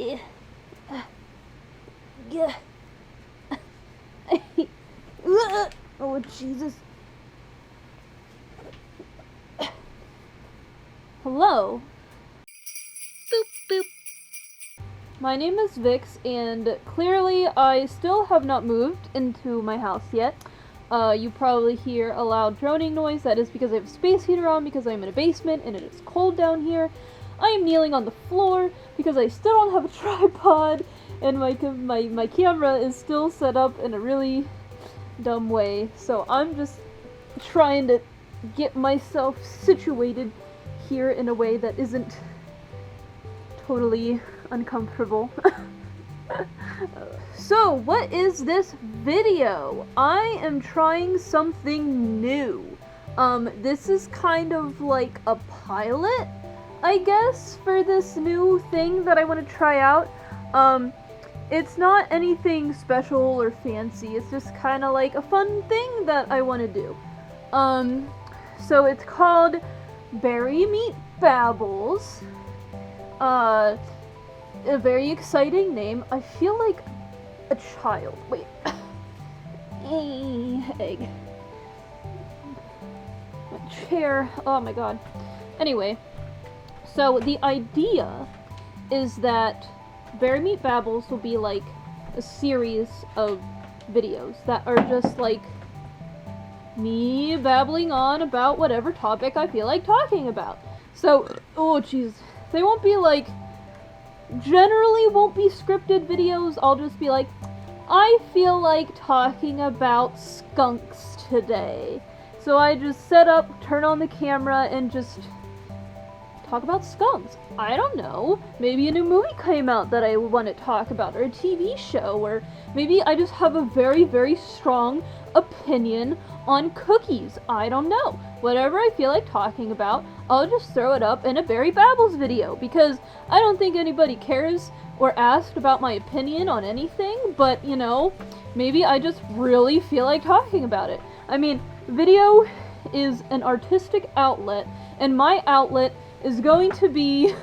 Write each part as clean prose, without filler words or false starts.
Yeah. Oh, Jesus. Hello. Boop, boop. My name is Vix, and clearly I still have not moved into my house yet. You probably hear a loud droning noise. That is because I have a space heater on because I'm in a basement and it is cold down here. I am kneeling on the floor because I still don't have a tripod, and my camera is still set up in a really dumb way. So I'm just trying to get myself situated here in a way that isn't totally uncomfortable. So, what is this video? I am trying something new. This is kind of like a pilot, I guess, for this new thing that I want to try out. It's not anything special or fancy, it's just kind of like a fun thing that I want to do. So it's called BerryMeat Babbles. A very exciting name. I feel like a child. Wait. Egg. My chair. Oh my god. Anyway, so the idea is that BerryMeat Babbles will be like a series of videos that are just like me babbling on about whatever topic I feel like talking about. So, oh jeez, they won't be like, generally won't be scripted videos. I'll just be like, I feel like talking about skunks today. So I just set up, turn on the camera, and just talk about skunks. I don't know. Maybe a new movie came out that I want to talk about, or a TV show, or maybe I just have a very, very strong opinion on cookies. I don't know. Whatever I feel like talking about, I'll just throw it up in a Barry Babbles video, because I don't think anybody cares or asked about my opinion on anything, but, you know, maybe I just really feel like talking about it. I mean, video is an artistic outlet, and my outlet is going to be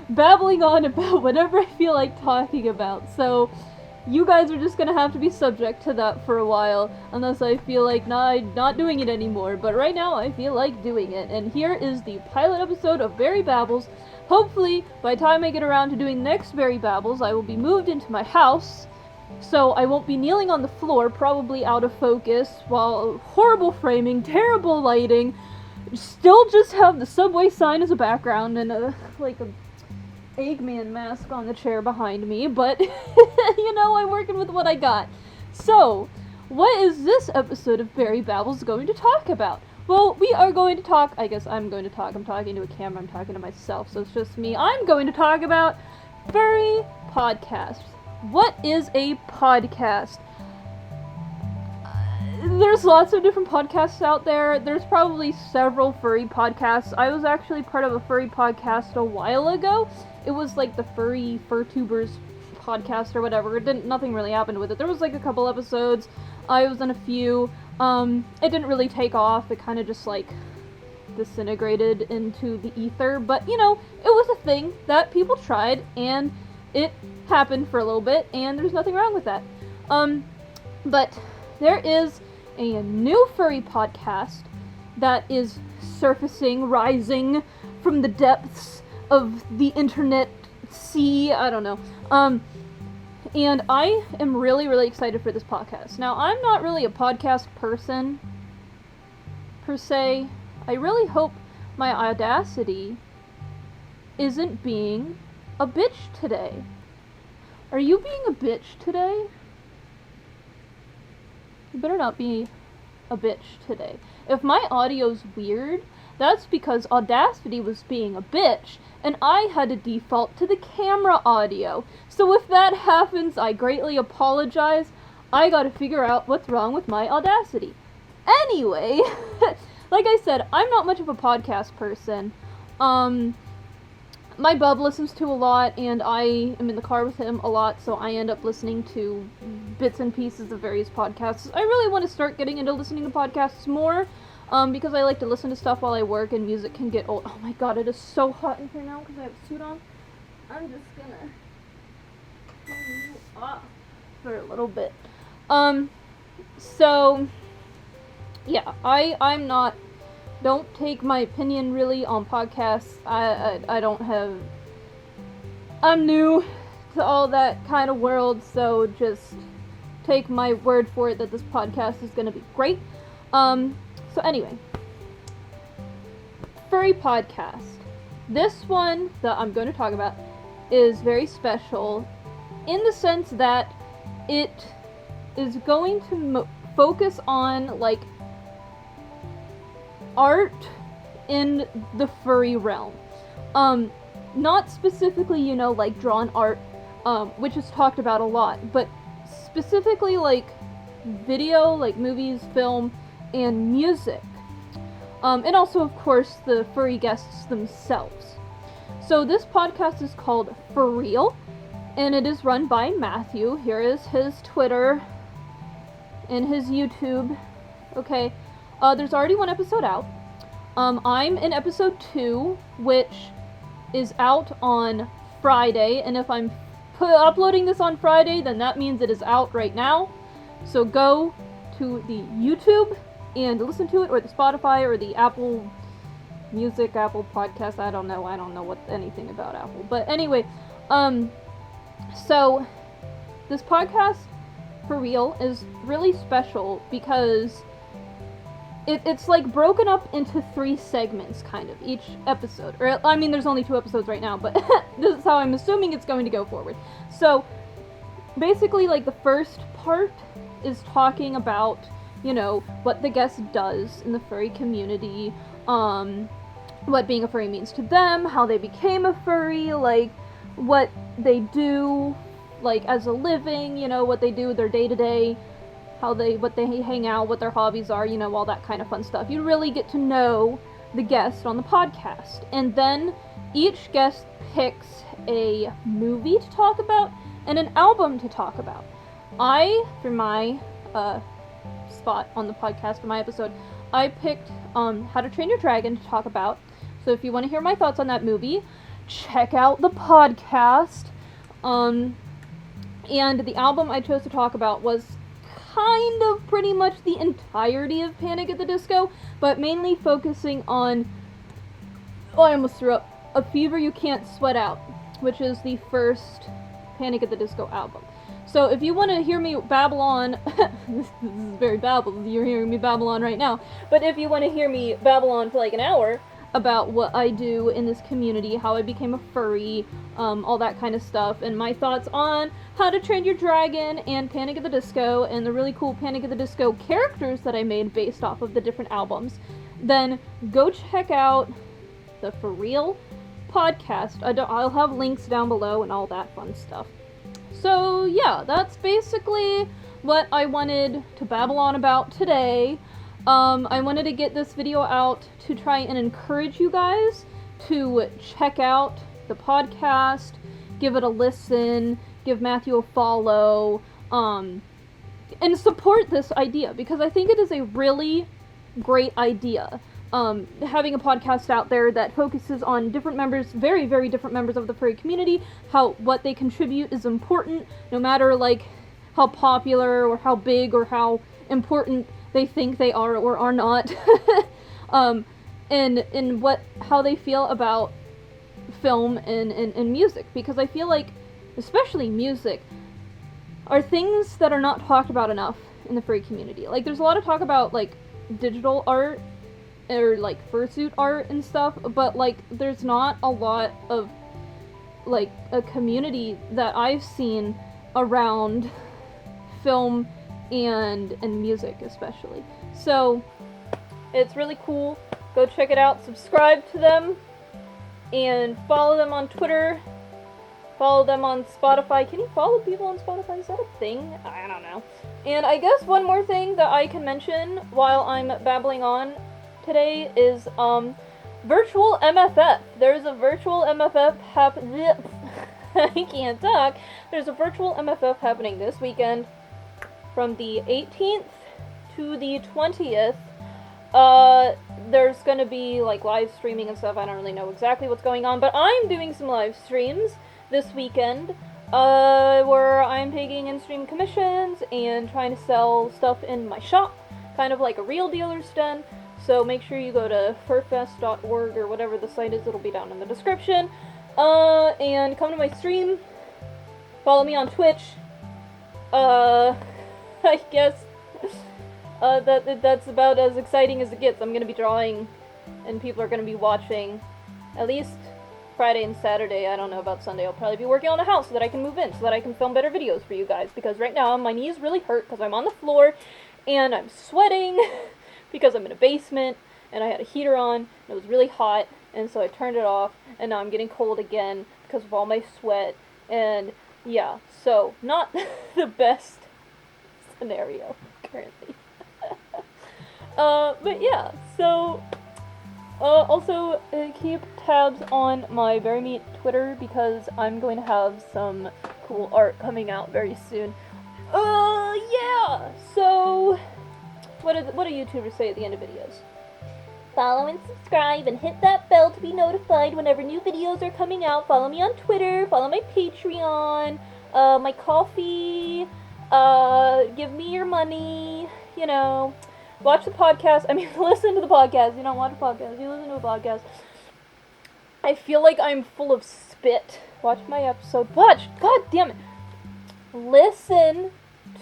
babbling on about whatever I feel like talking about, so you guys are just gonna have to be subject to that for a while, unless I feel like not doing it anymore. But right now, I feel like doing it. And here is the pilot episode of Barry Babbles. Hopefully, by the time I get around to doing the next Barry Babbles, I will be moved into my house, so I won't be kneeling on the floor, probably out of focus, while horrible framing, terrible lighting, still just have the Subway sign as a background, and a Eggman mask on the chair behind me, but, you know, I'm working with what I got. So, what is this episode of Barry Babbles going to talk about? Well, we are going to talk, I guess I'm going to talk, I'm talking to a camera, I'm talking to myself, so it's just me. I'm going to talk about furry podcasts. What is a podcast? There's lots of different podcasts out there. There's probably several furry podcasts. I was actually part of a furry podcast a while ago. It was like the Furtubers podcast or whatever. Nothing really happened with it. There was like a couple episodes. I was in a few. It didn't really take off. It kind of just like disintegrated into the ether. But, you know, it was a thing that people tried, and it happened for a little bit, and there's nothing wrong with that. But there is a new furry podcast that is surfacing, rising from the depths of the internet sea, I don't know. And I am really, really excited for this podcast. Now, I'm not really a podcast person, per se. I really hope my audacity isn't being a bitch today. Are you being a bitch today? You better not be a bitch today. If my audio's weird, that's because Audacity was being a bitch, and I had to default to the camera audio. So if that happens, I greatly apologize. I gotta figure out what's wrong with my Audacity. Anyway, like I said, I'm not much of a podcast person. My bub listens to a lot, and I am in the car with him a lot, so I end up listening to bits and pieces of various podcasts. I really want to start getting into listening to podcasts more, because I like to listen to stuff while I work, and music can get old. Oh my god, it is so hot in here now because I have a suit on. I'm just gonna for a little bit. So yeah, I'm not. Don't take my opinion really on podcasts. I don't have. I'm new to all that kind of world, so just take my word for it that this podcast is gonna be great. So anyway, furry podcast. This one that I'm going to talk about is very special in the sense that it is going to focus on, like, art in the furry realm. Not specifically, you know, like, drawn art, which is talked about a lot, but specifically, like, video, like, movies, film, and music. And also, of course, the furry guests themselves. So this podcast is called FURREAL, and it is run by Matthew. Here is his Twitter and his YouTube. Okay, there's already one episode out. I'm in episode 2, which is out on Friday, and if I'm uploading this on Friday, then that means it is out right now. So go to the YouTube and listen to it, or the Spotify, or the Apple Music, Apple Podcast. I don't know what anything about Apple. But anyway, so this podcast, FURREAL, is really special because it's like broken up into 3 segments, kind of, each episode. Or, I mean, there's only 2 episodes right now, but this is how I'm assuming it's going to go forward. So, basically, like, the first part is talking about, you know, what the guest does in the furry community, what being a furry means to them, how they became a furry, like, what they do, like, as a living, you know, what they do, their day-to-day, what they hang out, what their hobbies are, you know, all that kind of fun stuff. You really get to know the guest on the podcast. And then each guest picks a movie to talk about and an album to talk about. For my spot on the podcast for my episode, I picked How to Train Your Dragon to talk about. So if you want to hear my thoughts on that movie, check out the podcast. And the album I chose to talk about was kind of pretty much the entirety of Panic at the Disco, but mainly focusing on, I almost threw up, A Fever You Can't Sweat Out, which is the first Panic at the Disco album. So if you want to hear me babble on, this is very babble, you're hearing me babble on right now, but if you want to hear me babble on for like an hour about what I do in this community, how I became a furry, all that kind of stuff, and my thoughts on How to Train Your Dragon and Panic at the Disco, and the really cool Panic at the Disco characters that I made based off of the different albums, then go check out the FURREAL podcast. I'll have links down below and all that fun stuff. So yeah, that's basically what I wanted to babble on about today. I wanted to get this video out to try and encourage you guys to check out the podcast, give it a listen, give Matthew a follow, and support this idea, because I think it is a really great idea. Having a podcast out there that focuses on different members, very, very different members of the furry community, what they contribute is important, no matter, like, how popular or how big or how important they think they are or are not, and how they feel about film and music, because I feel like, especially music, are things that are not talked about enough in the furry community. Like, there's a lot of talk about, like, digital art, or, like, fursuit art and stuff, but, like, there's not a lot of, like, a community that I've seen around film and music, especially. So, it's really cool. Go check it out, subscribe to them, and follow them on Twitter, follow them on Spotify. Can you follow people on Spotify? Is that a thing? I don't know. And I guess one more thing that I can mention while I'm babbling on today is virtual MFF. There's a virtual MFF I can't talk. There's a virtual MFF happening this weekend from the 18th to the 20th. There's gonna be, like, live streaming and stuff. I don't really know exactly what's going on, but I'm doing some live streams this weekend. where I'm taking in-stream commissions and trying to sell stuff in my shop, kind of like a real dealer's den. So make sure you go to furfest.org or whatever the site is, it'll be down in the description. And come to my stream, follow me on Twitch. I guess that's about as exciting as it gets. I'm gonna be drawing, and people are gonna be watching at least Friday and Saturday. I don't know about Sunday. I'll probably be working on a house so that I can move in, so that I can film better videos for you guys, because right now my knees really hurt because I'm on the floor and I'm sweating because I'm in a basement and I had a heater on and it was really hot, and so I turned it off, and now I'm getting cold again because of all my sweat. And yeah, so not the best scenario currently. But yeah, so also keep tabs on my BerryMeat Twitter, because I'm going to have some cool art coming out very soon. Yeah, so what do YouTubers say at the end of videos? Follow and subscribe and hit that bell to be notified whenever new videos are coming out. Follow me on Twitter, follow my Patreon, my Ko-fi, give me your money, you know. Watch the podcast. I mean, listen to the podcast. You don't watch a podcast. You listen to a podcast. I feel like I'm full of spit. Watch my episode. Watch! God damn it! Listen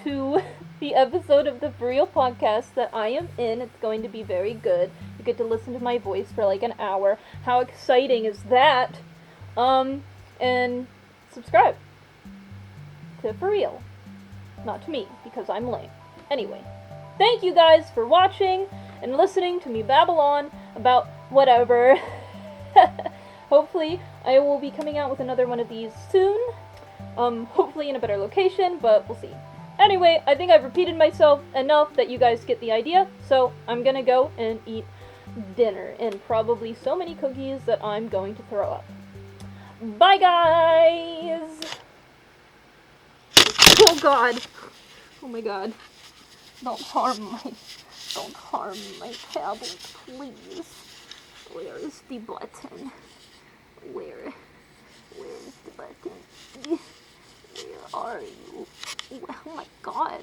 to the episode of the FURREAL podcast that I am in. It's going to be very good. You get to listen to my voice for like an hour. How exciting is that? And subscribe to FURREAL. Not to me, because I'm lame. Anyway. Thank you guys for watching and listening to me babble on about whatever. Hopefully, I will be coming out with another one of these soon. Hopefully in a better location, but we'll see. Anyway, I think I've repeated myself enough that you guys get the idea, so I'm gonna go and eat dinner, and probably so many cookies that I'm going to throw up. Bye, guys! Oh god. Oh my god. Don't harm my tablet, please. Where is the button? Where is the button? Where are you? Oh my god.